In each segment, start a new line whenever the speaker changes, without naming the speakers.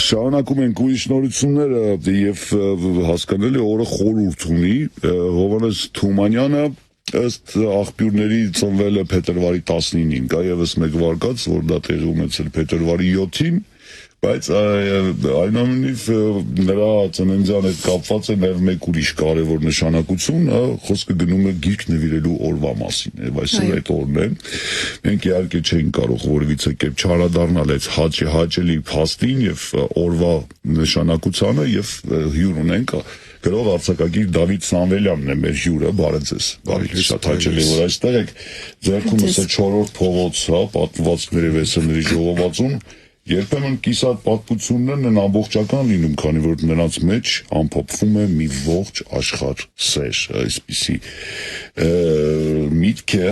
Շարունակում ենք ուրիշ նորությունները եւ հասկանալի օրը խորհուրդ ունի Հովհաննես Թումանյանը ըստ աղբյուրների ծնվել է փետրվարի 19-ին, կա եւս մեկ վարկած, որ դա տեղի ունեցել փետրվարի 7-ին, բայց այնուամենայնիվ նրա ծննդյան հետ կապված է նաեւ մեկ ուրիշ կարևոր նշանակություն, խոսքը գնում է գիրք նվիրելու օրվա մասին, եւ այսօր այդ օրն է։ Մենք իհարկե չենք կարող որևիցե կերպ չարադառնալ այդ հաճելի փաստին եւ օրվա նշանակությանը եւ հյուր ունենք գրող արձակագիր Դավիթ Սամվելյանն է մեր հյուրը, բարև ձեզ։ Բարև, շատ հաճելի որ այստեղ եք։ Ձերքումս է 4-րդ փողոց, պատմվածքների վեսելների ժողովածուն։ Երբեմն կիսատ պատմություններն են ամբողջական լինում, քանի որ նրանց մեջ ամփոփվում է մի ողջ աշխարհ սեր, այսպիսի միտք է,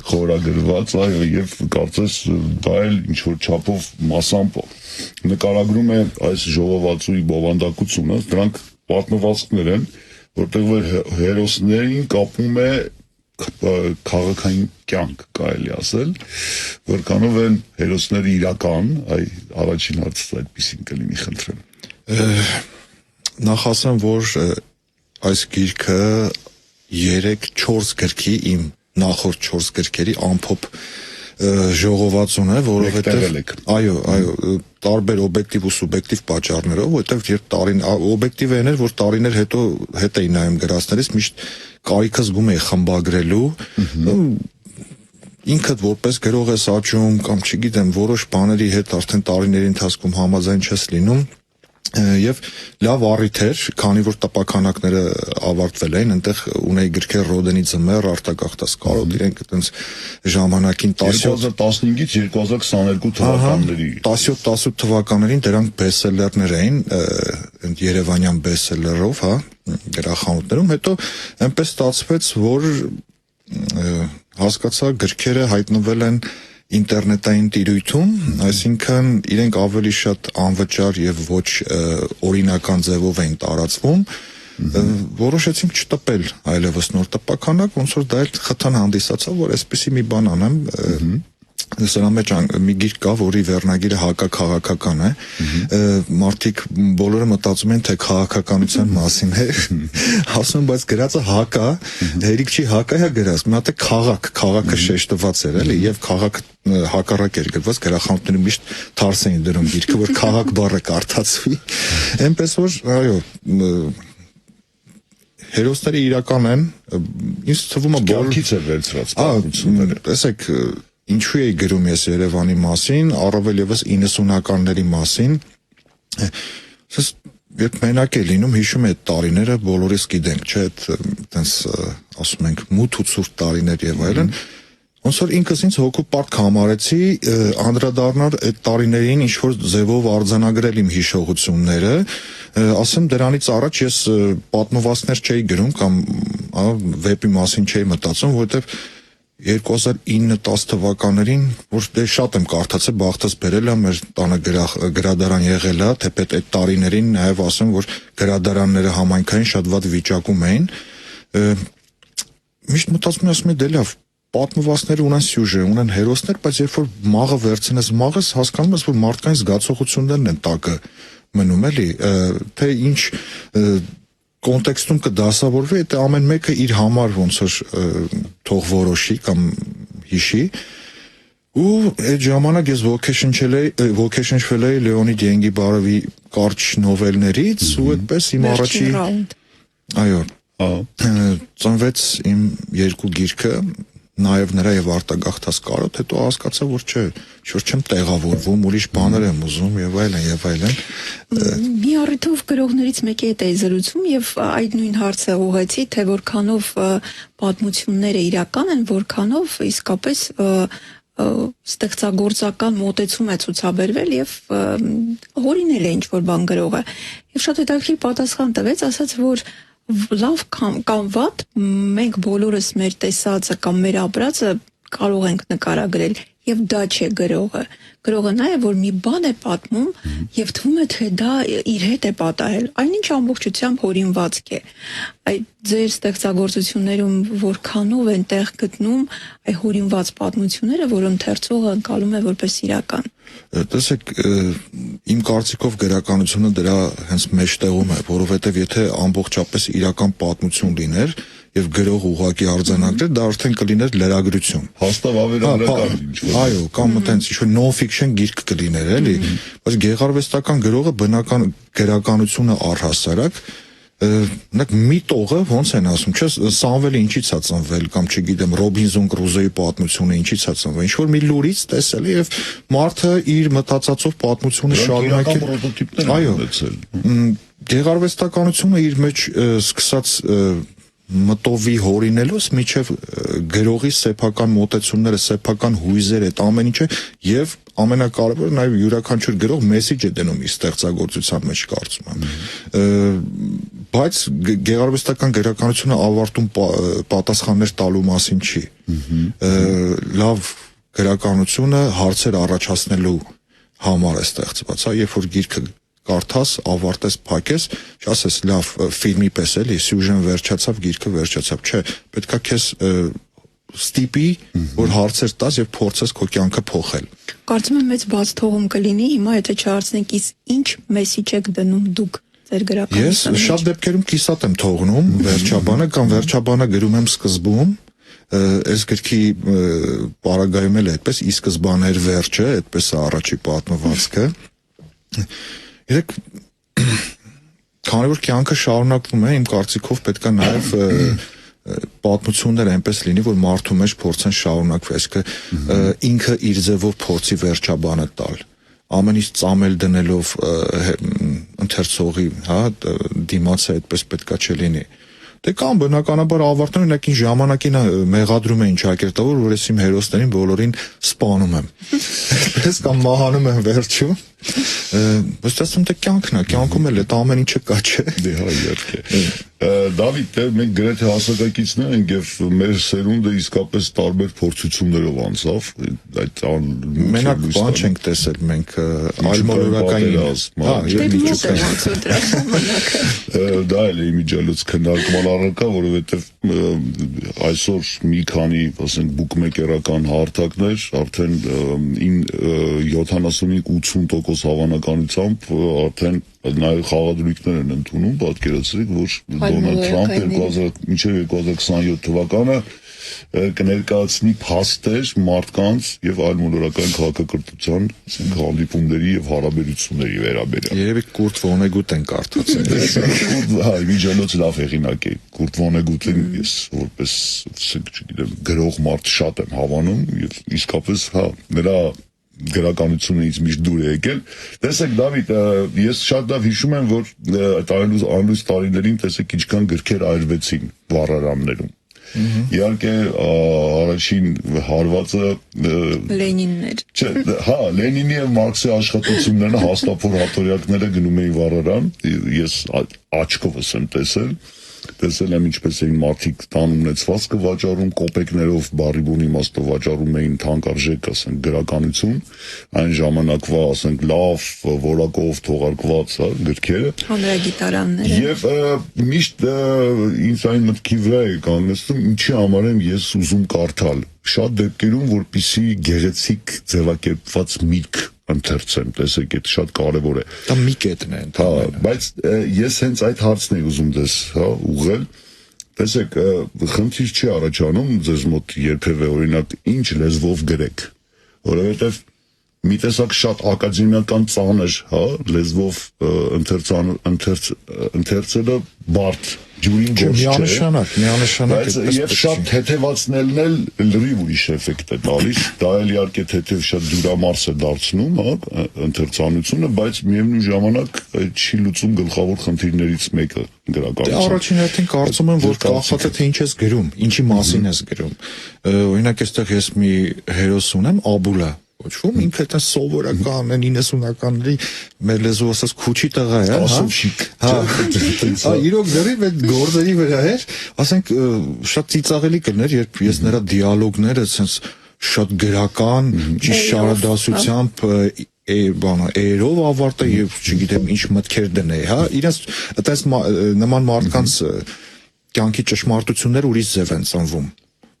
խորագրված, այո, եւ կարծես դա էլ ինչ որ չափով մասամբ նկարագրում է այս ժողովածուի բովանդակությունը, դրանք պատմվածքներ են, որտեղ հերոսներին կապում է քաղաքային կյանք, կարելի ասել, որքանով են հերոսները իրական, առաջին հարցը այդպեսին կլինի, խնդրեմ։
Նախ ասեմ, որ այս գիրքը 3-4 գրքի իմ նախորդ 4 գրքերի ամփոփ ժողովածուն է, որովհետև այո, տարբեր օբյեկտիվ ու սուբյեկտիվ պատճառներով, որովհետև օբյեկտիվը այն էր, որ տարիներ հետո հետ էի նայում գրածներից, միշտ կարիքը զգում էի խմբագրելու, ինքդ որպես գրող ես աճում կամ չգիտեմ, որոշ բաների հետ արդեն տարիների ընթացքում համաձայն չես լինում, եւ լավ առիթ էր, քանի որ տպաքանակները ավարտվել էին, այնտեղ ունեի գրքեր Ռոդենի ձմեռ, Արտագաղթած կարոտ, իրենք այտենց ժամանակին
2015-ից 2022 թվականների
17-18 թվականներին դրանք բեսթսելերներ էին, երևանյան բեսթսելերով, գրախանութներում, հետո այնպես ստացվեց, որ հասկացա գրքերը հայտնվել են ինտերնետային տիրույթում, այսինքն իրենք ավելի շատ անվճար եւ ոչ օրինական ձևով էին տարածվում, որոշեցինք չտպել այլևս նոր տպականակ, ոնց որ դա էլ խթան հանդիսացավ, որ այսպեսի մի բան անեմ, սրա մեջ մի գիրք կա, որի վերնագիրը հակաքաղաքական է, մարդիկ բոլորը մտածում են, թե քաղաքականության մասին է, ասում են, բայց գրածը հակա, հերիք չի հակա է գրած, մի հատ է քաղաքը շեշտված էր, էլի, եւ քաղաքը հակառակ էր գրված, գրախանութները միշտ թարս էին դրում գիրքը, որ քաղաք բառը կարդացվի, այնպես որ, այո, հերոսները իրական են, ինձ թվում է
կյանքից է վերցրած պատմությունները։
Տեսեք, ինչու էի գրում ես Երևանի մասին, առավել եւս 90-ականների մասին, երբ մենակ է լինում, հիշում է այդ տարիները, բոլորս գիտենք, չէ, այտենց ասում ենք մութ ու ցուրտ տարիներ եւ այլն, ոնց որ ինքս ինձ հոգուպարտ համարեցի անդրադառնալ այդ տարիներին ինչ որ ձևով արձանագրել իմ հիշողությունները, ասեմ դրանից առաջ ես պատմվածքներ չէի գրում կամ վեպի մասին չէի մտածում, որովհետեւ 2009-10 թվականներին, որ դե շատ եմ կարդացել, բախտս բերել է, մեր տանը գրադարան եղել է, թեպետ այդ տարիներին նաև ասեմ, որ գրադարանները համայնքային շատ վատ վիճակում էին, միշտ մտածում եմ, ասում եմ, դե լավ, պատմվածքները ունեն սյուժե, ունեն հերոսներ, բայց երբ որ մաղը վերցնես մաղս, հասկանում ես, որ մարդկային զգացողություններն են տակը մնում, էլի, թե ինչ կոնտեքստում կդասավորվի, այդ ամեն մեկը իր համար ոնց որ թող որոշի կամ հիշի, ու այդ ժամանակ ես ոգեշնչվել էի Լեոնիդ Ենգիբարովի կարճ նովելներից, ու այդպես իմ առաջի, այո, ծնվեց իմ երկու գիրքը, նաև նրա եւ Արտագաղթած կարոտ, հետո հասկացա, որ չէ, որ չեմ տեղավորվում, ուրիշ բաներ եմ ուզում եւ այլն եւ այլն։
Մի առիթով գրողներից մեկի հետ էի զրուցում եւ այդ նույն հարցը ուղղեցի, թե որքանով պատմությունները իրական են, որքանով իսկապես ստեղծագործական մոտեցում է ցուցաբերվել եւ հորինել է ինչ որ բան գրողը։ Եվ շատ հետաքրքիր պատասխան տվեց, ասաց, որ լավ կամ վատ մենք բոլորս մեր տեսածը կամ մեր ապրածը կարող ենք նկարագրել եւ դա չէ գրողը։ Գրողը նա է, որ մի բան է պատմում եւ թվում է թե դա իր հետ է պատահել։ Այնինչ ամբողջությամբ հորինվածք է։ Այդ ձեր ստեղծագործություններում որքանով են տեղ գտնում այ հորինված պատմությունները, որ ընթերցողը ընկալում է որպես իրական։
Տեսեք, իմ կարծիքով գրականությունը դրա հենց մեջտեղում է, որովհետև եթե ամբողջապես իրական պատմություն լիներ եւ գրող ուղղակի արձանագրեր, դա արդեն կլիներ լրագրություն։
Հաստատ ավերագրական ինչ-որ։
Այո, կամ այտենց ինչ-որ non-fiction գիրք կլիներ, էլի, բայց գեղարվեստական գրողը բնական գրականությունը առհասարակ նակ միտողը ոնց են ասում, չէ՞, Սամվելը ինչից է ծնվել կամ չգիտեմ Ռոբինզոն Կրուզոյի պատմությունը ինչից է ծնվել, ինչ որ մի լուրից տեսել է եւ մարդը իր մտածածով պատմությունը շարունակել։
Պրոտոտիպներ ունեցել։
Գեղարվեստականությունը իր մեջ սկսած մտովի հորինելուց միջև գրողի սեփական մոտեցումները, սեփական հույզերը, այդ ամեն ինչը եւ ամենակարևորը նաեւ յուրաքանչյուր գրող մեսիջ է դնում իր ստեղծագործության մեջ, կարծում եմ։ Բայց գեղարվեստական գրականությունը ավարտում պատասխաններ տալու մասին չի։ Լավ գրականությունը հարցեր առաջացնելու համար է ստեղծված, հա, երբ որ գիրքը կարդաս, ավարտես, փակես, չասես լավ ֆիլմի պես էլի, սյուժեն վերջացավ, գիրքը վերջացավ, չէ, պետքա քեզ ստիպի, որ հարցեր տաս եւ փորձես քո կյանքը փոխել։
Կարծում եմ մեծ բաց թողում կլինի, հիմա եթե չհարցնենք, ինչ մեսիջ եք դնում դուք ձեր գրականության
Ես շատ դեպքերում կիսատ եմ թողնում վերջաբանը կամ վերջաբանը գրում եմ սկզբում, այս գրքի պարագայում էլ է այդպես, ի սկզբան էր վերջը, այդպես է առաջի պատմվածքը։ Երեք քանի որ կյանքը շարունակվում է, իմ կարծիքով պետք է նաև պատմություններ այնպես լինի, որ մարդու մեջ փորձեն շարունակվել, այսինքն ինքը իր ձևով փորձի վերջաբանը տալ, ամեն ինչ ծամել դնելով ընթերցողի, հա, դիմացը այդպես պետքա չլինի։ Դե կամ բնականաբար ավարտում են ակին ժամանակին մեղադրում էին ճակերտավոր, որ ես իմ հերոսներին բոլորին սպանում եմ։ Ես կամ մահանում եմ վերջում։ Բայց ասում թե կյանքն է, կյանքում էլ այդ ամեն ինչը կա, չէ։
Դե հա, իհարկե։ Դավիթ, մենք գրեթե հասակակիցներ ենք եւ մեր սերունդը իսկապես տարբեր փորձություններով անցավ, այդ
մենակ բան չենք տեսել մենք այլմոլորակային, հա,
եւ
դա էլ է իմիջիալոց քննարկման առարկա, որովհետեւ այսօր մի քանի, ասենք, բուկմեկերական հարթակներ արդեն 75-80% հավանականությամբ արդեն նաև խաղադրույքներ են ընդունում, պատկերացրեք, որ Դոնալդ Թրամփը մինչև 2027 թվականը կներկայացնի փաստեր մարդկանց եւ այլմոլորական քաղաքակրթության, ասենք, հանդիպումների եւ հարաբերությունների վերաբերյալ։
Երևի Կուրտ Վոնեգուտ են կարդացել։
Հա, միջանոց լավ հեղինակ է։ Կուրտ Վոնեգուտին ես որպես, ասենք, չգիտեմ, գրող մարդ շատ եմ հավանում եւ իսկապես, հա, նրա գրականությունը ինձ միշտ դուր է եկել։ Տեսեք, Դավիթ, ես շատ լավ հիշում եմ, որ այդ անլույս տարիներին տեսեք ինչքան գրքեր այրվեցին վառարաններում։ Իհարկե, առաջին հարվածը
Լենիններ։
Չէ, հա, Լենինի եւ Մարքսի աշխատությունները հաստափոր հատորյակները գնում էին վառարան, ես աչքովս եմ տեսել եմ ինչպես էին մարդիկ տան ունեցվածքը վաճառում, կոպեկներով բարիբուն իմաստով վաճառում էին թանկարժեք, ասենք, գրականություն, այն ժամանակվա, ասենք, լավ որակով թողարկված, հա, գրքերը,
հանրագիտարանները։
Եվ միշտ ինձ այն մտքի վրա է կանգնեցնում, ինչի համար եմ ես ուզում կարդալ, շատ դեպքերում, որպեսզի գեղեցիկ ձևակերպված միտք ընթերցեմ, տեսեք, այդ շատ կարևոր է։
Դա մի կետն է։
Հա, բայց ես հենց այդ հարցն եմ ուզում դες, հա, ուղղել։ Տեսեք, խնդիր չի առաջանում ձեզ մոտ երբևէ օրինակ ինչ լեզվով գրեք, որովհետև մի տեսակ շատ ակադեմիական ծանր, հա, լեզվով ընթերցելը բարդ ջուրին գործ չէ։
Միանշանակ
Եվ շատ թեթևացնելն էլ լրիվ ուրիշ էֆեկտ է տալիս, դա էլ իհարկե թեթև շատ դյուրամարս է դարձնում, հա, ընթերցանությունը, բայց միևնույն ժամանակ չի լուծում գլխավոր խնդիրներից մեկը գրականության։
Առաջին հերթին կարծում եմ, որ կախված է թե ինչ ես գրում, ինչի մասին ես գրում։ Օրինակ այստեղ ես մի հերոս ունեմ, Աբուլա կոչվում, ինքը դա սովորական 90-ականների մեր լեզու ասած քուչի տղա է, հա։ Հա, իրոք դեռ այդ գործերի վրա էր, ասենք շատ ծիծաղելի կներ, երբ ես նրա դիալոգները sense շատ գրական, ճիշտ շարադասությամբ էրով ավարտը եւ չգիտեմ ինչ մտքեր դնե, հա, իրենց այտենց նման մարդկանց կյանքի ճշմարտությունները ուրիշ ձև են ծնվում,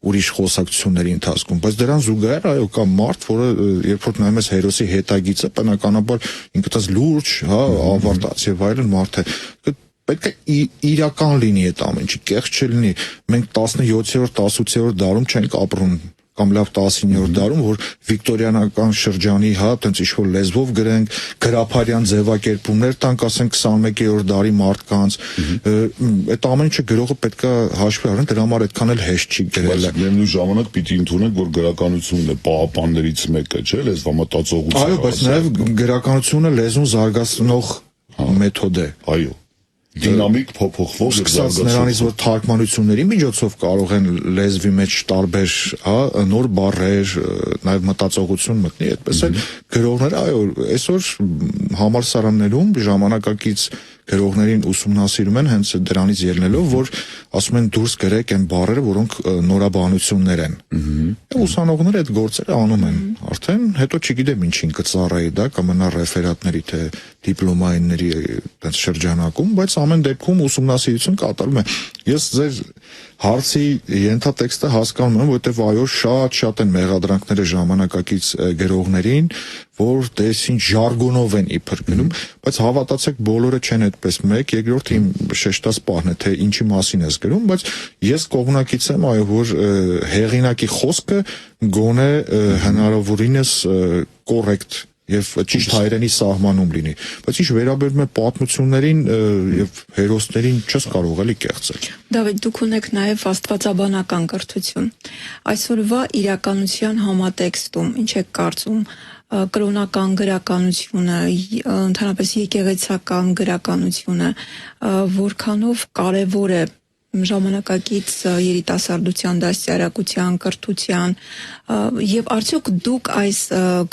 ուրիշ խոսակցությունների ընթացքում, բայց դրան զուգահեռ այո կա մարդ, որը երբ որ նայում ես հերոսի հետագիծը, բնականաբար ինքնից լուրջ, հա, ավարտած եւ այլն մարդ է, պետք է իրական լինի այդ ամենը, կեղծ չլինի։ Մենք 17-րդ, 18-րդ դարում չենք ապրում կամ լավ 19-րդ դարում, որ վիկտորիանական շրջանի, հա, տենց ինչ-որ լեզվով գրենք, գրափարյան ձևակերպումներ տանք, ասենք 21-րդ դարի մարդկանց, այդ ամենը գրողը պետք է հաշվի առնել, դրա համար այդքան էլ հեշտ չի գրելը։
Միևնույն ժամանակ պիտի ընդունենք, որ գրականությունն է պահապաններից մեկը, չէ՞, լեզվամտածողությունը։
Այո, բայց նաև գրականությունը լեզուն զարգացնող մեթոդ է։
Այո։ Դինամիկ փոփոխվող
սկսած նրանից, որ թարգմանությունների միջոցով կարող են լեզվի մեջ տարբեր, հա, նոր բառեր, նաև մտածողություն մտնի, այդպես էլ գրողները, այո, այսօր համալսարաններում ժամանակակից գրողներին ուսումնասիրում են հենց դրանից ելնելով, որ ասում են դուրս գրեք այն բառերը, որոնք նորաբանություններ են։ Եվ ուսանողները այդ գործերը անում են։ Արդեն հետո չգիտեմ ինչին կծառայի դա, կմնա ռեֆերատների թե դիպլոմայինների այդպես շրջանակում, բայց ամեն դեպքում ուսումնասիրություն կատարվում է։ Ես ձեր հարցի ենթատեքստը հասկանում եմ, որովհետև այո շատ են մեղադրանքները ժամանակակից գրողներին, որ դեսին ժարգոնով են իբր գրում, բայց հավատացեք բոլորը չեն այդպես մեկ, երկրորդ իմ շեշտած պահն է, թե ինչի մասին ես գրում, բայց ես կողմնակից եմ, այո, որ հեղինակի խոսքը գոնե հնարավորինս կոռեկտ եւ ճիշտ հայերենի սահմանում լինի, բայց ինչ վերաբերում է պատմություններին եւ հերոսներին չես կարող էլի կեղծել։
Դավիթ, դուք ունեք նաեւ աստվածաբանական կրթություն։ Այսօրվա իրականության համատեքստում ինչ եք կարծում կրոնական գրականությունը, ընդհանրապես եկեղեցական գրականությունը, որքանով կարևոր է ժամանակակից երիտասարդության դաստիարակության, կրթության եւ արդյոք դուք այս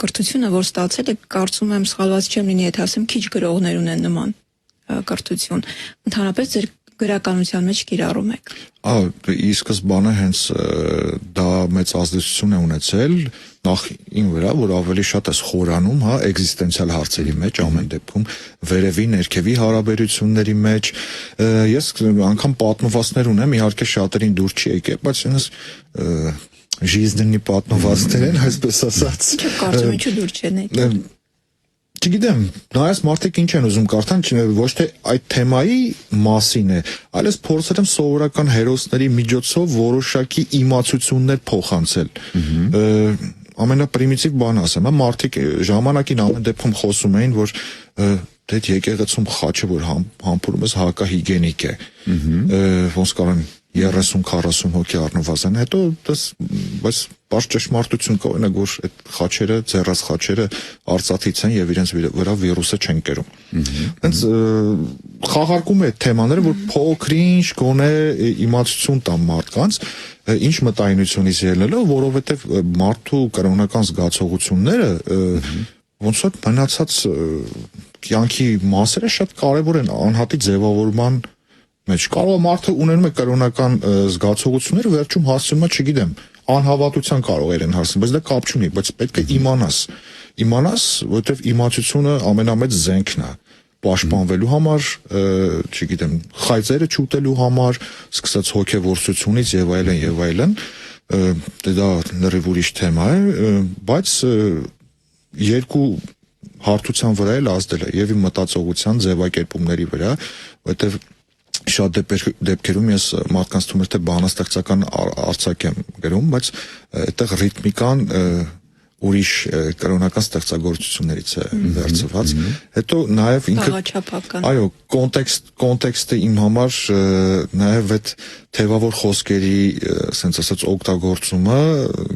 կրթությունը, որ ստացել եք, կարծում եմ սխալված չեմ լինի, եթե ասեմ քիչ գրողներ ունեն նման կրթություն, ընդհանրապես ձեր գրականության մեջ կիրառում եք։
Ի սկզբանե հենց դա մեծ ազդեցություն է ունեցել նախ իմ վրա, որ ավելի շատ ես խորանում, հա, էգզիստենցիալ հարցերի մեջ, ամեն դեպքում վերևի ներքևի հարաբերությունների մեջ, ես անգամ պատմվածքներ ունեմ, իհարկե շատերին դուր չի եկել, բայց ինձ ժիզնի պատմվածքներ են, այսպես ասած։
Ինչ կարծում ինչու դուր չեն եկել։
Չգիտեմ, նայած մարդիկ ինչ են ուզում կարդան, ոչ թե այդ թեմայի մասին է, այլև փորձել եմ սովորական հերոսների միջոցով որոշակի իմացություններ փոխանցել։ Ամենապրիմիտիվ բանը ասեմ, մարդիկ ժամանակին ամեն դեպքում խոսում էին, որ դե եկեղեցում խաչը, որ համբուրում ես հակահիգենիկ է, ոնց կարող են 30-40 հոգի առնվազն, հետո բայց բաց ճշմարտություն կա, օրինակ որ այդ խաչերը, ձեռած խաչերը արծաթից են եւ իրենց վրա վիրուսը չեն կերում։ Հենց խաղարկում է թեմաները, որ փոքրինչ գոնե իմացություն տան մարդկանց, ինչ մտայնությունից ելնելով, որովհետեւ մարդու կրոնական զգացողությունները ոնց որ մնացած կյանքի մասերը շատ կարեւոր են անհատի ձևավորման մեջ։ Կարող է մարդը ունենում է կրոնական զգացողություններ, վերջում հասցնում է, չգիտեմ, անհավատության կարող է իրեն հասցնել, բայց դա կապ չունի, բայց պետք է իմանաս, որովհետև իմացությունը ամենամեծ զենքն է պաշտպանվելու համար, չգիտեմ, խայծերը չուտելու համար, սկսած հոգեվորսությունից եւ այլն, դա լրիվ ուրիշ թեմա է, բայց երկու հարթության վրա էլ ազդել է եւ իմ մտածողության ձևակերպումների վրա, որովհետեւ շատ դեպքերում ես մարդկանց թվում էր թե բանաստեղծական արձակ եմ գրում, բայց այդտեղ ռիթմիկան ուրիշ կրոնական ստեղծագործություններից է վերցված։ Հետո նաև ինքը այո, կոնտեքստը իմ համար նաև այդ թևավոր խոսքերի, ասենց ասած, օգտագործումը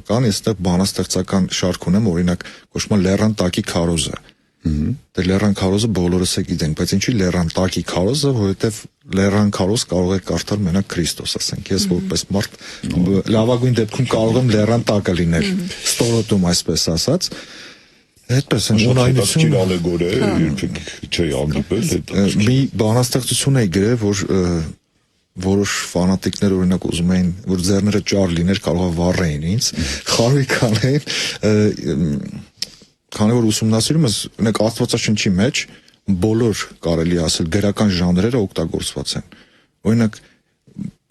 կան, ես այդտեղ բանաստեղծական շարք ունեմ, օրինակ կոչվում է լեռան տակի քարոզը։ Դե լեռան քարոզը բոլորս է գիտենք, բայց ինչի լեռան տակի քարոզը, որովհետև լեռան քարոզ կարող է կարդալ մենակ Քրիստոս, ասենք, ես որպես մարդ լավագույն դեպքում կարող եմ լեռան տակը լինել, ստորոտում այսպես ասած, այդպես են ունայնություն
ալեգորիա երբեք չի հանդիպել,
մի բանաստեղծություն էի գրել, որ որոշ ֆանատիկներ օրինակ ուզում էին որ ձեռները ճար լիներ կարող է վառեին ինձ խարույկ անեն քանի որ ուսումնասիրում ես օրինակ Աստվածաշնչի մեջ բոլոր կարելի ասել գրական ժանրերը օգտագործված են օրինակ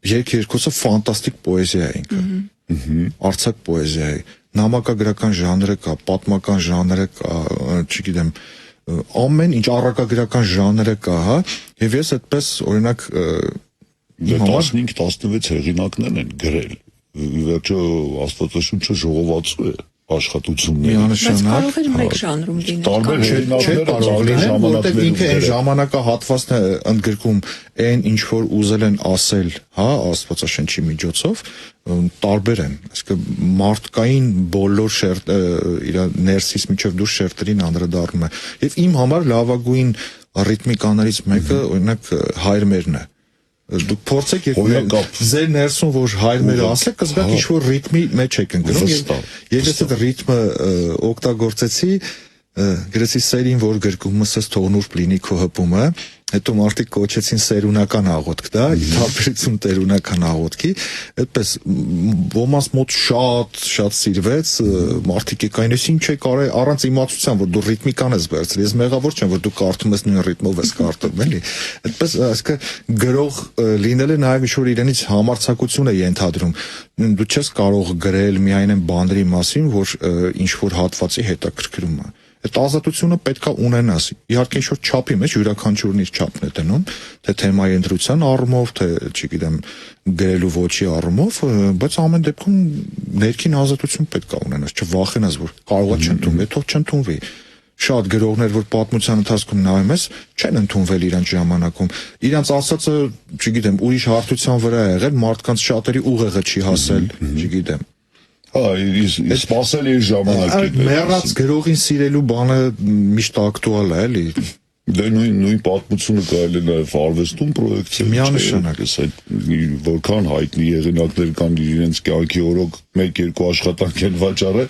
երկերկոցը ֆանտաստիկ պոեզիա է ինքը արձակ պոեզիա է նամակագրական ժանրը կա պատմական ժանրը կա չգիտեմ ամեն ինչ առակագրական ժանրը կա հա եւ ես այդպես օրինակ
15-16 հեղինակներ են գրել վերջը Աստվածաշունչը ժողովածու է աշխատությունների
բայց կարող էր մեկ ժանրում լինել
տարբեր հեղինակներ
կարող լինեն որտեղ ինքը այն ժամանակահատվածն է ընդգրկում այն ինչ որ ուզել են ասել հա Աստվածաշնչի միջոցով տարբեր են այսինքն մարդկային բոլոր իր ներսից միջև դուրս շերտերին անդրադառնում է եւ իմ համար լավագույն ռիթմիկաներից մեկը օրինակ հայրմերն է դուք փորձեք ձեր ներսում որ հայրմերը ասեք կզգաք ինչ որ ռիթմի մեջ եք ընկնում եւ ես այդ ռիթմը օգտագործեցի գրեցի սերին որ գրկումս ես թողնուր պլինի քո հպումը հետո մարդիկ կոչեցին սերունական աղոթք դա իթափերություն տերունական աղոթքի այդպես ոմանց մոտ շատ սիրվեց մարդիկ եկային ես ինչ է կարե առանց իմացության որ դու ռիթմիկան ես վերցրել ես մեղավոր չեմ որ դու կարդում ես նույն ռիթմով ես կարդում էլի այդպես այսինքն գրող լինելը նաև ինչ որ իրենից համարձակություն է ենթադրում դու չես կարող գրել միայն այն բաների մասին որ ինչ որ հատվածի հետաքրքրում է այդ ազատությունը պետքա ունենաս իհարկե ինչ որ չափի մեջ յուրաքանչյուրն իր չափն է դնում թե թեմայի ընտրության առումով թե չգիտեմ գրելու ոճի առումով բայց ամեն դեպքում ներքին ազատություն պետքա ունենաս չվախենաս որ կարող է չընդունվի թող չընդունվի շատ գրողներ որ պատմության ընթացքում նայում ես չեն ընդունվել իրանց ժամանակում իրանց ասածը չգիտեմ ուրիշ հարթության վրա է եղել մարդկանց շատերի ուղեղը չի հասել չգիտեմ
Այս սպասել իր ժամանակին
մեռած գրողին սիրելու բանը միշտ ակտուալ է էլի
դե նույն պատմությունը կարելի է նաև արվեստում պրոյեկցել
միանշանակ
որքան հայտնի եղանակներ կան իրենց կյանքի օրոք 1-2 աշխատանք են վաճառել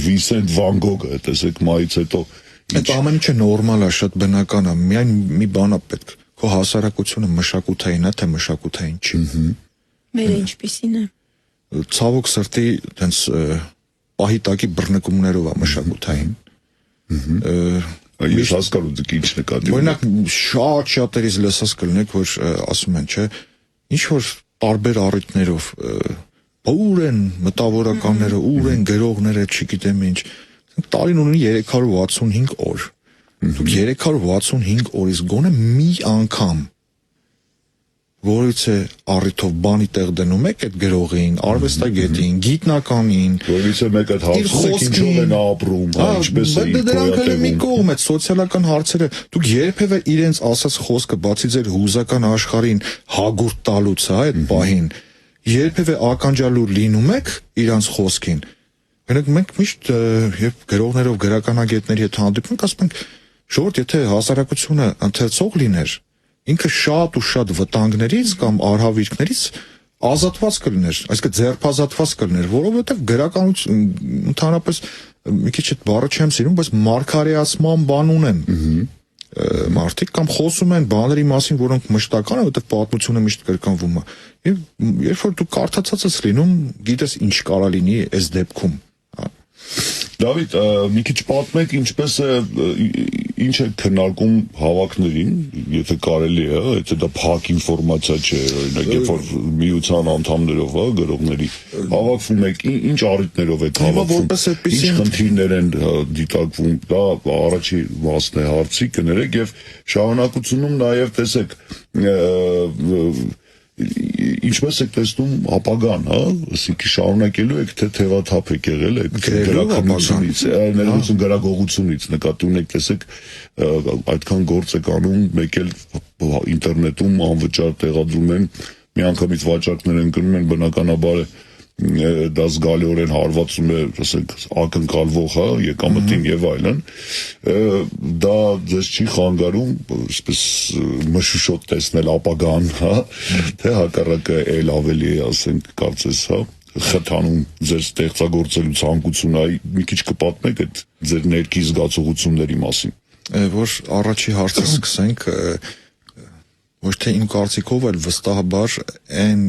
Վինսենտ Վան Գոգը տեսեք մայից հետո
այդ ամեն ինչը նորմալ է շատ բնական է միայն մի բան է պետք քո հասարակությունը մշակութային է թե մշակութային չի
մեր ինչպիսին է
ցավոք սրտի տենց պահի տակի բռնկումներով է մշակութային
ես հասկանում դուք ինչ նկատի
օրինակ շատերից լսած կլինեք որ ասում են չէ ինչ որ տարբեր առիթներով ուր են մտավորականները ուր են գրողները չգիտեմ ինչ տարին ունի 365 օր դուք 365 օրից գոնե մի անգամ որից է առիթով բանի տեղ դնում եք այդ գրողին, արվեստագետին, գիտնականին,
որից է մեկ այդ հարցը ինչով են ապրում, ինչպես է
դրանք էլ մի կողմ է սոցիալական հարցերը, դուք երբևէ իրենց ասած խոսքը բացի ձեր հուզական աշխարհին հագուրտ տալուց, հա, այդ պահին, երբևէ ականջալուր լինում եք իրանց խոսքին։ Օրինակ մենք միշտ երբ գրողներով գրականագետների հետ հանդիպում ենք, ասում ենք, ժողովուրդ, եթե հասարակությունը ընթերցող լիներ ինքը շատ ու շատ վտանգներից կամ արհավիրքներից ազատված կլիներ, այսինքն ձերբազատված կլիներ, որովհետև գրականություն ընդհանրապես մի քիչ այդ բառը չեմ սիրում, բայց մարգարեացման բան ունեն։ Մարդիկ կամ խոսում են բաների մասին, որոնք մշտական են, որովհետև պատմությունը միշտ կրկնվում է։ Եվ երբ որ դու կարդացած ես լինում, գիտես ինչ կարա լինի այս դեպքում։
Դավիթ, մի քիչ պատմեք ինչպես է ինչ է քննարկում հավաքներին, եթե կարելի է, եթե դա փակ ինֆորմացիա չէ, օրինակ երբ որ միության անդամներով, հա, գրողների հավաքվում եք, ինչ առիթներով եք հավաքվում, ինչ խնդիրներ են դիտարկվում, դա առաջի մասն է հարցի կներեք եւ շարունակությունում նաեւ տեսեք ինչպես եք տեսնում ապագան, հա, ասիկի շարունակելու եք թե թևաթափ եք եղել եք գրականությունից, ներողություն գրագողությունից նկատի ունեք, տեսեք այդքան գործ եք անում, մեկ էլ ինտերնետում անվճար տեղադրում են, միանգամից վաճառքներ են գնում են, բնականաբար դա զգալիորեն հարվածում է, ասենք, ակնկալվող, հա, եկամտին եւ այլն, դա ձեզ չի խանգարում, այսպես մշուշոտ տեսնել ապագան, հա, թե հակառակը էլ ավելի է, ասենք, կարծես, հա, խթանում ձեր ստեղծագործելու ցանկությունը, մի քիչ կպատմեք այդ ձեր ներքի զգացողությունների մասին։
Որ առաջի հարցը սկսենք, ոչ թե իմ կարծիքով, այլ վստահաբար այն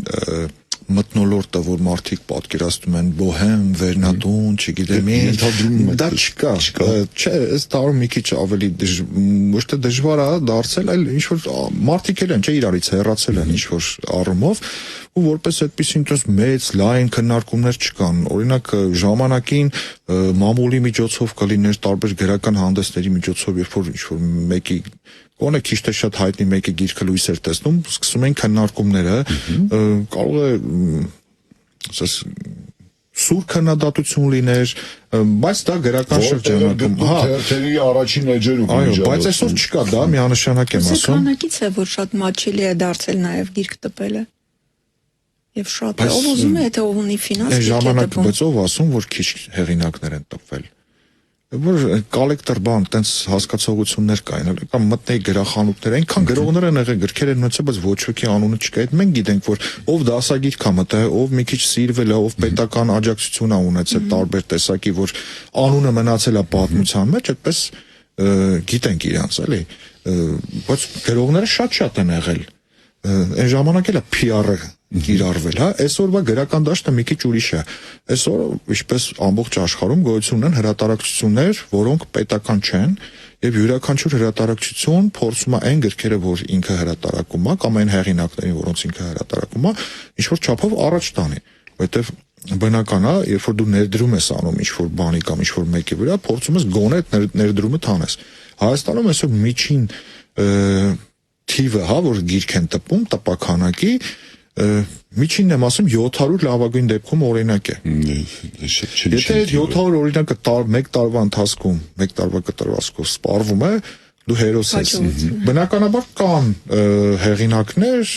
մթնոլորտը, որ մարդիկ պատկերացնում են բոհեմ, վերնատուն, չգիտեմ ինչ, դա չկա, չէ, այս տարում մի քիչ ավելի ոչ թե դժվար է դարձել, այլ ինչ որ մարդիկ են, չէ, իրարից հեռացել են ինչ որ առումով, ու որպես այդպեսին դες մեծ լայն քննարկումներ չկան։ Օրինակ ժամանակին մամուլի միջոցով կլիներ տարբեր գրական հանդեսների միջոցով, երբ որ ինչ որ մեկի Կոնե քիչ թե շատ հայտնի մեկը գիրքը լույս էր տեսնում, սկսում են քննարկումները, կարող է ասես սուր քննադատություն լիներ, բայց դա գրական շրջանակում,
թերթերի առաջին էջերում։
Այո, բայց այսօր չկա դա, միանշանակ եմ ասում։
Քանակից է, որ շատ մաչելի է դարձել նաև գիրք տպելը։ Եվ շատ է, ով ուզում է, թե ով ունի ֆինանս,
Այս ժամանակը բայց ով ասում, որ քիչ հեղինակներ են տպվել։ Որ կոլեկտոր բան, տենց հասկացողություններ կային, կամ մտնեի գրախանութներ, այնքան գրողներ են եղել, գրքեր են ունեցել, բայց ոչ ոքի անունը չկա։ Այդ մենք գիտենք, որ ով դասագիր կա մտել, ով մի քիչ սիրվել է, ով պետական աջակցություն է ունեցել տարբեր տեսակի, որ անունը մնացել է պատմության մեջ, այդպես գիտենք իրանց, էլի։ Բայց գրողները շատ են եղել։ Այն ժամանակ էլ PR-ը կիրառվել, հա, այսօրվա գրական դաշտը մի քիչ ուրիշ է։ Այսօր ինչպես ամբողջ աշխարհում գոյություն ունեն հրատարակչություններ, որոնք պետական չեն, եւ յուրաքանչյուր հրատարակչություն փորձում է այն գրքերը, որ ինքը հրատարակում է, կամ այն հեղինակներին, որոնց ինքը հրատարակում է, ինչ որ չափով առաջ տանի, որովհետեւ բնական է, երբ որ դու ներդրում ես անում ինչ որ բանի կամ ինչ որ մեկի վրա, փորձում ես գոնե այդ ներդրումը տանես։ Հայաստանում այսօր միջին թիվը, հա, որ գիրք են տպում, տպականակի միջինն եմ ասում 700 լավագույն դեպքում օրինակ է։ Եթե 700 օրինակը մեկ տարվա ընթացքում, մեկ տարվա կտրվածքով սպառվում է, դու հերոս ես։ Բնականաբար կան հեղինակներ,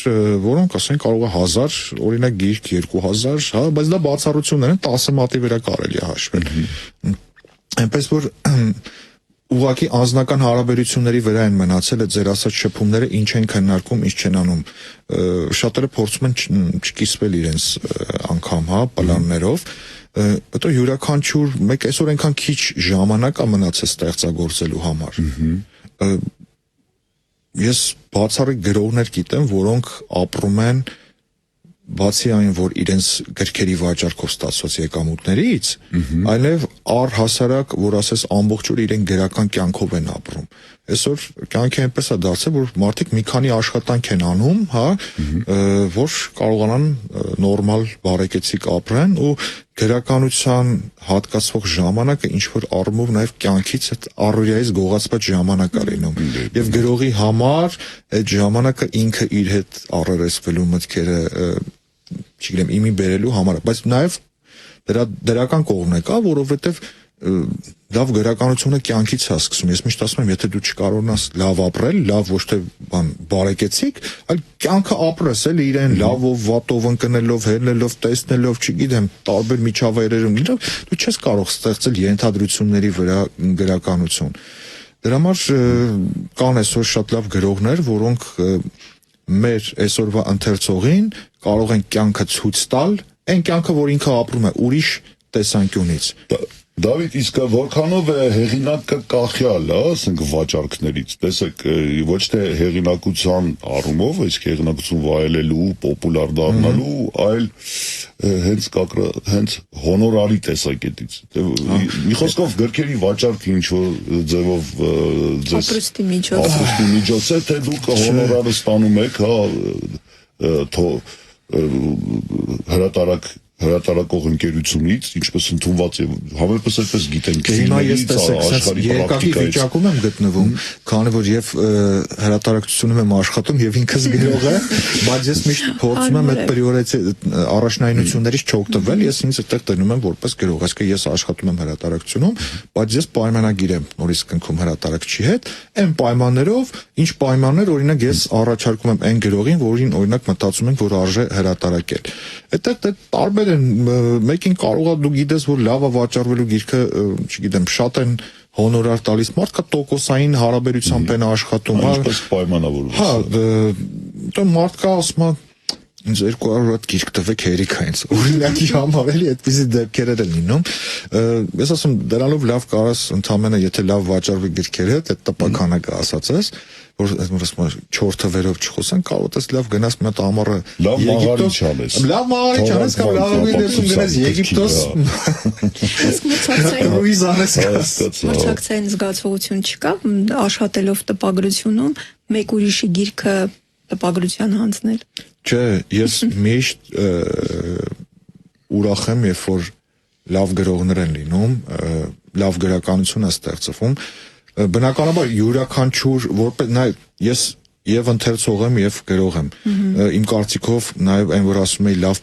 որոնք ասեն կարող է 1000 օրինակ գիրք 2000, հա, բայց դա բացառություններ են, 10 մատի վրա կարելի է հաշվել։ Այնպես որ ուղղակի անձնական հարաբերությունների վրա են մնացել այդ ձեր ասած շփումները, ինչ են քննարկում, ինչ չեն անում։ Շատերը փորձում են չկիսվել իրենց անգամ, հա, պլաններով, հետո յուրաքանչյուր մեկ այսօր այնքան քիչ ժամանակ է մնացել ստեղծագործելու համար։ Ես բացառիկ գրողներ գիտեմ, որոնք ապրում են բացի այն, որ իրենց գրքերի վաճառքով ստացված եկամուտներից, այլև առհասարակ, որ ասես ամբողջ օր իրեն գրական կյանքով են ապրում։ Այսօր կյանքը այնպես է դարձել, որ մարդիկ մի քանի աշխատանք են անում, հա, որ կարողանան նորմալ բարեկեցիկ ապրեն ու գրականության հատկացվող ժամանակը ինչ որ առումով նաև կյանքից այդ առօրյայից գողացված ժամանակ է լինում։ Եվ գրողի համար այդ ժամանակը ինքը իր հետ առերեսվելու մտքերը չգիտեմ, իմի բերելու համար, բայց նաև դրական կողմն է կա, որովհետև լավ գրականությունը կյանքից է սկսում։ Ես միշտ ասում եմ, եթե դու չկարողանաս լավ ապրել, լավ ոչ թե բան բարեկեցիկ, այլ կյանքը ապրես էլ իրեն լավով, վատով, ընկնելով, հելնելով, տեսնելով, չգիտեմ, տարբեր միջավայրերում լինելով, դու չես կարող ստեղծել ենթադրությունների վրա գրականություն։ Դրա համար կան այսօր շատ լավ գրողներ, որոնք մեր այսօրվա ընթերցողին կարող են կյանքը ցույց տալ, այն կյանքը, որ ինքը ապրում է ուրիշ տեսանկյունից։
Դավիթ, իսկ որքանով է հեղինակը կախյալ, ասենք վաճառքներից, տեսեք, ոչ թե հեղինակության առումով, իսկ հեղինակություն վայելելու, պոպուլար դառնալու, այլ հենց հոնորարի տեսակետից։ Մի խոսքով գրքերի վաճառքը ինչ որ ձևով
ապրուստի
միջոց է, թե դուք հոնորարը ստանում եք, հա, հրատարակող ընկերությունից, ինչպես ընդունված է, համենայնպես այդպես գիտենք,
հիմա ես տեսեք, երկակի վիճակում եմ գտնվում, քանի որ եւ հրատարակությունում եմ աշխատում եւ ինքս գրող եմ, բայց ես միշտ փորձում եմ այդ պրիորիտետ առաջնայինություններից չօգտվել, ես ինձ այդտեղ դնում եմ որպես գրող, այսինքն ես աշխատում եմ հրատարակությունում, բայց ես պայմանագիր եմ նորից կնքում հրատարակչի հետ, այն պայմաններով, ինչ պայմաններ, օրինակ ես առաջարկում եմ այն գրողին, որին օրինակ մտածում ենք, որ արժե հրատարակել։ Այդտեղ տարբեր մեկին կարող է դու գիտես, որ լավ է վաճառվելու գիրքը, չգիտեմ, շատ են հոնորար տալիս, մարդկա տոկոսային հարաբերությամբ են աշխատում,
ինչպես պայմանավորված։
Հա, դա մարդկա ասում է, ինձ 200 հատ գիրք տվեք Էրիկայից։ Օրինակի համար էլի այդպիսի դեպքեր են լինում։ Ես ասում դրանով լավ կարաս ընդամենը եթե լավ վաճառվի գրքերը, այդ տպականակը ասածես, որ ասում 4 թվերով չխոսան, կարող ես լավ գնաս մի հատ ամառը
լավ մաղարիչ անես։
Լավ մաղարիչ անես կամ լավագույն դեպքում գնաս Եգիպտոս։ Ռուիզ անես։
Մրցակցային զգացողություն չկա աշխատելով տպագրությունում մեկ ուրիշի գիրքը տպագրության հանձնել։
Չէ, ես միշտ ուրախ եմ, երբ որ լավ գրողներ են լինում, լավ գրականություն է ստեղծվում։ Բնականաբար յուրաքանչյուր որպես ես եւ ընթերցող եմ եւ գրող եմ։ Իմ կարծիքով նաեւ այն որ ասում էի լավ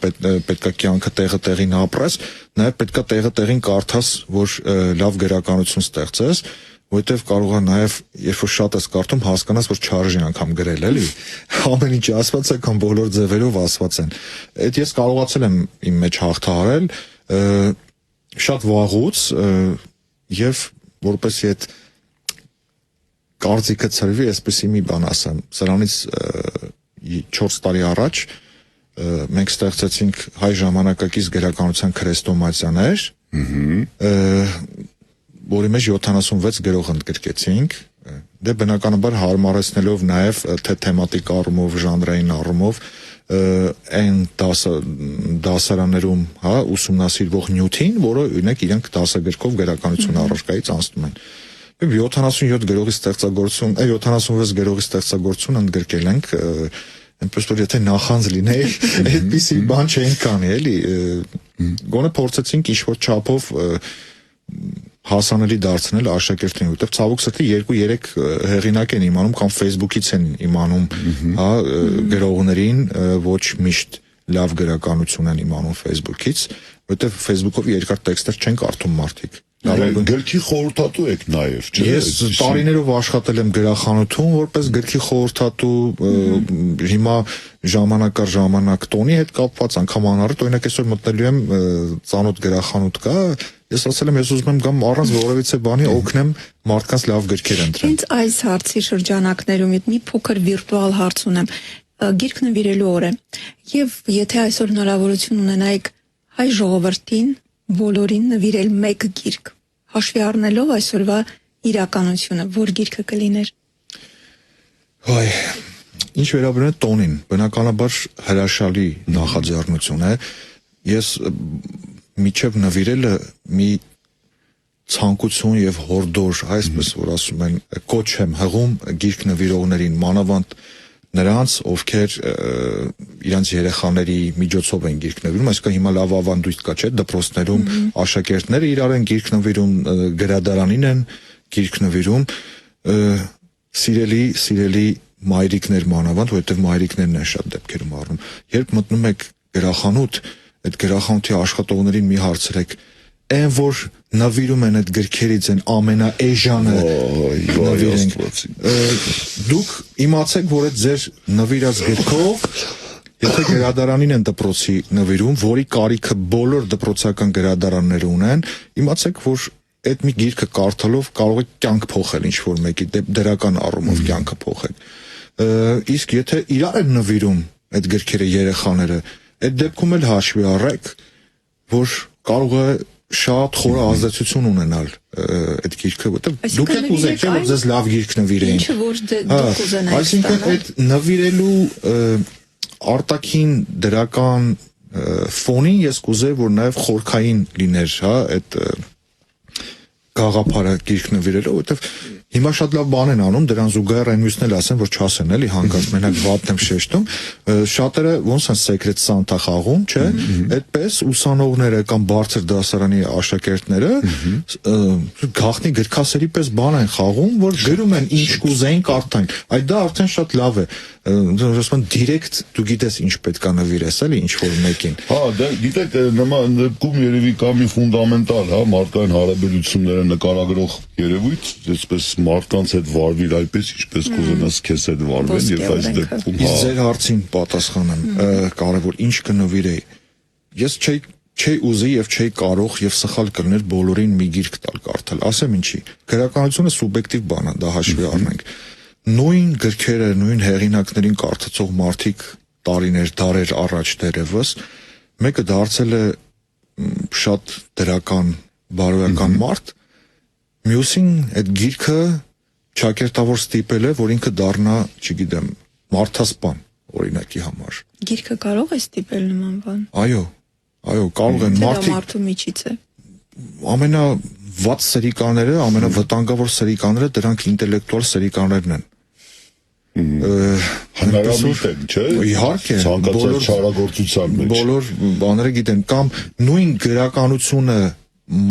պետքա կյանքը տեղը տեղին ապրես, նաեւ պետքա տեղը տեղին կարդաս, որ լավ գրականություն ստեղծես, որովհետեւ կարող է նաեւ երբ որ շատ ես կարդում հասկանաս, որ չարժի անգամ գրել, էլի։ Ամեն ինչ ասված է կամ բոլոր ձևերով ասված են։ Այդ ես կարողացել եմ իմ մեջ հաղթահարել շատ վաղուց եւ որպեսզի այդ կարծիքը ծրվի, այսպեսի մի բան ասեմ։ Սրանից 4 տարի առաջ մենք ստեղծեցինք հայ ժամանակակից գրականության քրեստոմատիաներ, որի մեջ 76 գրող ընդգրկեցինք, դե բնականաբար հարմարեցնելով նաև թե թեմատիկ առումով, ժանրային առումով այն դասարաններում, հա, ուսումնասիրվող նյութին, որը օրինակ իրենք դասագրքով գրականություն առարկայից անցնում են։ 77 գրողի ստեղծագործություն, 76 գրողի ստեղծագործություն ընդգրկել ենք, այնպես որ եթե նախանձ լինեի, այդպիսի բան չենք կանի, էլի, գոնե փորձեցինք ինչ-որ չափով հասանելի դարձնել աշակերտներին, որտեղ ցավոք սրտի 2-3 հեղինակ են իմանում կամ Facebook-ից են իմանում, հա, գրողներին, ոչ միշտ լավ գրականություն են իմանում Facebook-ից, որտեղ Facebook-ով երկար տեքստեր չեն կարդում մարդիկ։
Գրքի խորհրդատու եք նաև, չէ՞։
Ես տարիներով աշխատել եմ գրախանութում որպես գրքի խորհրդատու, հիմա ժամանակ առ ժամանակ տոնի հետ կապված անգամ անառիթ, օրինակ այսօր մտնելու եմ ծանոթ գրախանութ կա, ես ասել եմ ես ուզում եմ գամ առանց որևիցե բանի օգնեմ մարդկանց լավ գրքեր ընտրեն։
Ինձ այս հարցի շրջանակներում մի փոքր վիրտուալ հարց ունեմ։ Գիրք նվիրելու օր է։ Եվ եթե այսօր հնարավորություն ունենայիք հայ ժողովրդին բոլորին նվիրել մեկ գիրք, հաշվի առնելով այսօրվա իրականությունը, որ գիրքը կլիներ։
Այ, ինչ վերաբերում է տոնին, բնականաբար հրաշալի նախաձեռնություն է։ Ես միջև նվիրելը մի ցանկություն եւ հորդոր, այսպես որ ասում են, կոչ եմ հղում գիրք նվիրողներին, մանավանդ նրանց, ովքեր իրանց երեխաների միջոցով են գիրք նվիրում, այսինքն հիմա լավ ավանդույթ կա, չէ՞, դպրոցներում աշակերտները իրար են գիրք նվիրում, գրադարանին են գիրք նվիրում, սիրելի մայրիկներ մանավանդ, որովհետև մայրիկներն են շատ դեպքերում առնում։ Երբ մտնում եք գրախանութ, այդ գրախանութի աշխատողներին մի հարցրեք, այն որ նվիրում են այդ գրքերից են ամենաէժանը նվիրենք։ Դուք իմացեք, որ այդ ձեր նվիրած գրքով, եթե գրադարանին են դպրոցի նվիրում, որի կարիքը բոլոր դպրոցական գրադարանները ունեն, իմացեք, որ այդ մի գիրքը կարդալով կարող եք կյանք փոխել ինչ-որ մեկի, դրական առումով կյանքը փոխել։ Իսկ եթե իրար են նվիրում այդ գրքերը երեխաները, այդ դեպքում էլ հաշվի առեք, որ կարող է շատ խորը ազդեցություն ունենալ այդ գիրքը, որտեղ դուք եք ուզեք, չէ՞ որ ձեզ լավ գիրք նվիրեին։
Ինչը որ դուք ուզենայիք։
Այսինքն այդ նվիրելու արտաքին դրական ֆոնին ես կուզեի, որ նաև խորքային լիներ, հա, այդ գաղափարը գիրք նվիրելու, որտեղ հիմա շատ լավ բան են անում, դրան զուգահեռ այն մյուսն էլ ասեն, որ չասեն, էլի հանկարծ մենակ վատն եմ շեշտում, շատերը ոնց են Secret Santa խաղում, չէ՞, այդպես ուսանողները կամ բարձր դասարանի աշակերտները գաղտնի գրքասերի պես բան են խաղում, որ գրում են ինչ կուզեին կարդան։ Այդ դա արդեն շատ լավ է։ Ասում դիրեկտ դու գիտես ինչ պետք է նվիրես, էլի ինչ որ մեկին։
Հա, դա գիտեք, նման դեպքում երևի կա մի ֆունդամենտալ, հա, մարդկային հարաբերությունները նկարագրող երևույթ, այսպես մարդկանց հետ վարվիր այպես, ինչպես կուզենաս քեզ հետ վարվեն, եւ այս դեպքում
Իսկ ձեր հարցին պատասխանեմ, կարևոր ինչ կնվիրեի։ Ես չէի ուզի եւ չէի կարող եւ սխալ կլներ բոլորին մի գիրք տալ կարդալ։ Ասեմ ինչի։ Գրականությունը սուբյեկտիվ բան է, դա հաշվի առնենք։ Նույն գրքերը, նույն հեղինակներին կարդացող մարդիկ տարիներ, դարեր առաջ դերևս, մեկը դարձել է շատ դրական, բարոյական մարդ, մյուսին այդ գիրքը ճակերտավոր ստիպել է, որ ինքը դառնա, չգիտեմ, մարդասպան օրինակի համար։
Գիրքը կարող է ստիպել նման բան։
Այո, կարող են
Մարդիկ մարդու միջից է։
Ամենավատ սրիկաները, ամենավտանգավոր սրիկաները դրանք ինտելեկտուալ սրիկաներն են։
Հնարամիտ են, չէ՞։
Իհարկե,
ցանկացած չարագործության մեջ։
Բոլոր բաները գիտեն, կամ նույն գրականությունը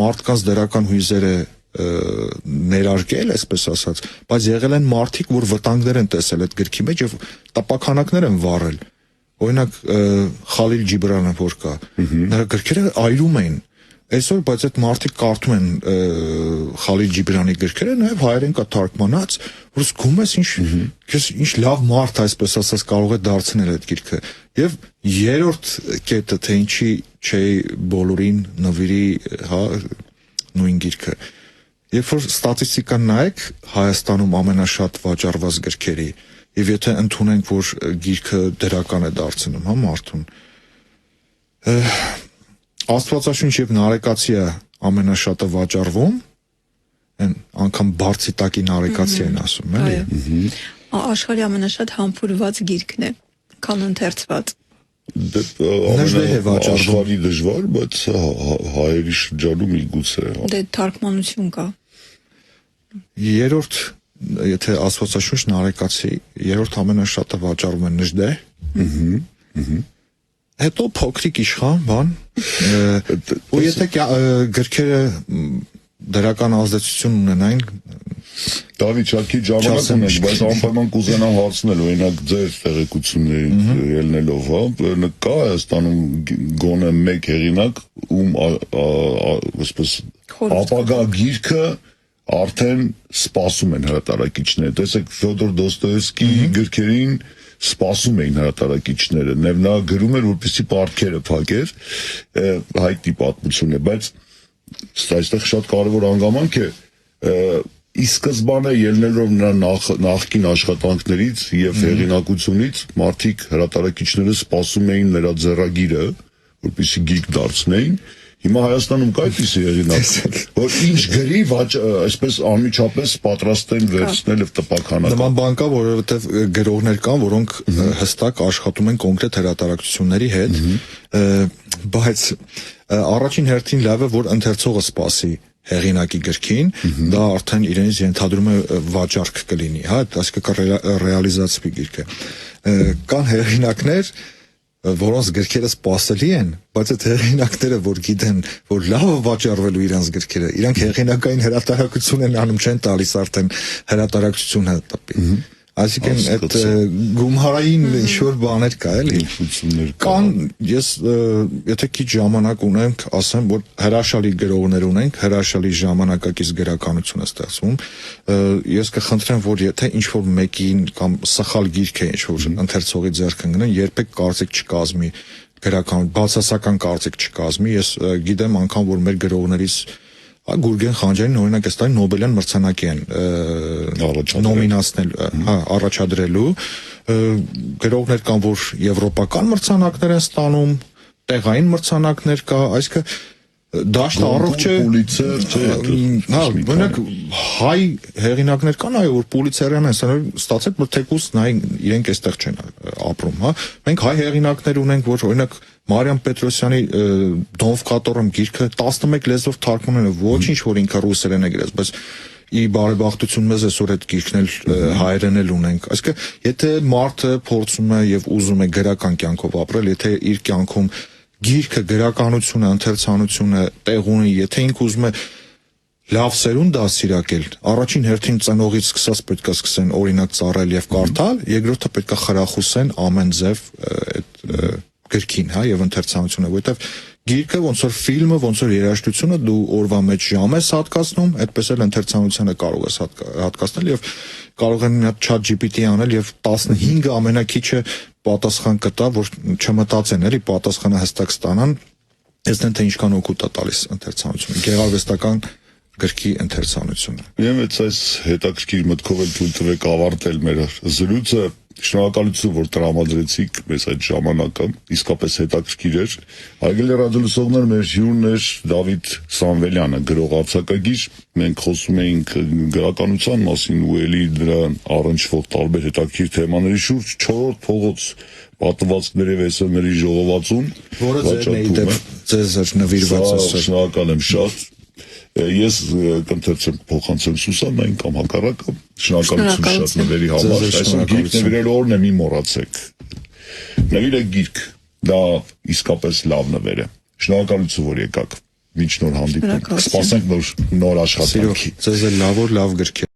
մարդկանց դրական հույզերը ներարկել, այսպես ասած, բայց եղել են մարդիկ, որ վտանգներ են տեսել այդ գրքի մեջ եւ տապականակներ են վառել։ Օրինակ Խալիլ Ջիբրանը որ կա, նրա գրքերը այրում էին։ Այսօր բայց այդ մարդիկ կարդում են Խալիլ Ջիբրանի գրքերը, նաև հայերեն կա թարգմանած, որ զգում ես ինչ լավ մարդ այսպես ասած կարող է դարձնել այդ գիրքը։ Եվ երրորդ կետը, թե ինչի չէ բոլորին նվիրի, հա, նույն գիրքը։ Երբ որ ստատիստիկան նայեք Հայաստանում ամենաշատ վաճառված գրքերի, եւ եթե ընդունենք, որ գիրքը դրական է դարձնում, հա, մարդուն, Աստվածաշունչ եւ Նարեկացիը ամենաշատը վաճառվում, այն անգամ բարձի տակի Նարեկացի են ասում, էլի։
Աշխարհի ամենաշատ համբուրված գիրքն է, քան ընթերցված։
Աշխարհի դժվար, բայց հայերի շրջանում միգուցե։
Դե թարգմանություն կա։
Երրորդ, եթե Աստվածաշունչ Նարեկացի, երրորդ ամենաշատը վաճառվում է Նժդեհ։ Հետո փոքրիկ իշխան, բան, ու եթե գրքերը դրական ազդեցություն ունենային,
Դավիթ, շարքի ժամանակ ունենք, բայց անպայման կուզենամ հարցնել, օրինակ ձեր տեղեկությունների ելնելով, հա, կա Հայաստանում գոնե մեկ հեղինակ, ում այսպես ապագա գիրքը արդեն սպասում են հրատարակիչները։ Տեսեք, Ֆյոդոր Դոստոևսկիի գրքերին սպասում էին հրատարակիչները, նա գրում էր, որպեսզի պարտքերը փակեր, հայտնի պատմություն է, բայց այստեղ շատ կարևոր հանգամանք է, ի սկզբանե ելնելով նրա նախկին աշխատանքներից եւ հեղինակությունից, մարդիկ հրատարակիչները սպասում էին նրա ձեռագիրը, որպեսզի գիրք դարձնեին։ Հիմա Հայաստանում կա այդպիսի հեղինակ, որ ինչ գրի, այսպես անմիջապես պատրաստ են վերցնել եւ տպականական։
Նման բան կա, որովհետեւ գրողներ կան, որոնք հստակ աշխատում են կոնկրետ հրատարակությունների հետ, բայց առաջին հերթին լավ է, որ ընթերցողը սպասի հեղինակի գրքին, դա արդեն իրենից ենթադրում է վաճառք կլինի, հա, այսինքն ռեալիզացվի գիրքը։ Կան հեղինակներ, որոնց գրքերը սպասելի են, բայց այդ հեղինակները, որ գիտեն, որ լավը վաճառվելու իրանց գրքերը, իրանք հեղինակային հրատարակություն են անում, չեն տալիս արդեն հրատարակությունը տպի։ Այսինքն այդ գումարային ինչ-որ բաներ կա, էլի։ Կան, ես եթե քիչ ժամանակ ունենք, ասեմ, որ հրաշալի գրողներ ունենք, հրաշալի ժամանակակից գրականություն է ստեղծվում։ Ես կխնդրեմ, որ եթե ինչ-որ մեկին կամ սխալ գիրք է ինչ-որ ընթերցողի ձեռքն գնեն, երբեք կարծիք չկազմի գրական, բացասական կարծիք չկազմի։ Ես գիտեմ անգամ, որ մեր գրողներից Գուրգեն Խանջյանին օրինակ այս տարի Նոբելյան մրցանակի են նոմինացնել, հա, առաջադրելու, գրողներ կան, որ եվրոպական մրցանակներ են ստանում, տեղային մրցանակներ կա, այսինքն դաշտը առողջ է, հա, օրինակ հայ հեղինակներ կան, այո, որ Պուլիցերյան են ստացել, որ թեկուզ իրենք այստեղ չեն ապրում, հա։ Մենք հայ հեղինակներ ունենք, որ օրինակ Մարիամ Պետրոսյանի Դոնվ կատորում գիրքը 11 լեզվով թարգմանել է, ոչինչ որ ինքը ռուսերեն է գրած, բայց ի բարեբախտություն մեզ այսօր այդ գիրքն էլ հայերեն էլ ունենք։ Այսինքն, եթե մարդը փորձում է եւ ուզում է գրական կյանքով ապրել, եթե իր կյանքում գիրքը, գրականությունը, ընթերցանությունը տեղ ունի, եթե ինքը ուզում է լավ սերունդ դասիրակել, առաջին հերթին ծնողից սկսած պետք է սկսեն օրինակ ծառայել եւ կարդալ, երկրորդը պետք է խրախուսեն ամեն ձև այդ գրքին, հա, եւ ընթերցանությունը, որովհետեւ գիրքը ոնց որ ֆիլմը, ոնց որ երաժշտությունը դու օրվա մեջ ժամ ես հատկացնում, այդպես էլ ընթերցանությունը կարող ես հատկացնել եւ կարող են ChatGPT անել եւ 15 ամենակիչը պատասխան կտա, որ չմտածեն, էլի պատասխանը հստակ ստանան, այսինքն թե ինչքան օգուտ է տալիս ընթերցանությունը, գեղարվեստական գրքի ընթերցանությունը։
Ես այս հետաքրքիր մտքով էլ թույլ տվեք ավարտել մեր զրույցը, Շնորհակալություն, որ տրամադրեցիք մեզ այդ ժամանակը, իսկապես հետաքրքիր էր։ Հարգելի ռադիոլսողներ, մեր հյուրն էր Դավիթ Սամվելյանը, գրող արձակագիր։ Մենք խոսում էինք գրականության մասին ու ելի դրա առնչվող տարբեր հետաքրքիր թեմաների շուրջ 4-րդ փողոց պատմվածքների վեսելների ժողովածուն,
որը ձեզ էր նվիրված ասել։
Շնորհակալ եմ շատ։ Ես կընթերցեմ փոխանցեմ Սուսաննային կամ հակառակը։ Շնորհակալություն շատ նվերի համար։ Այսօր գիրք նվիրելու օրն է, մի մոռացեք։ Նվիրեք գիրք, դա իսկապես լավ նվեր է։ Շնորհակալություն, որ եկաք։ Մինչ նոր հանդիպում։ Սպասենք նոր աշխատանքի։
Ձեզ լավ գրքեր։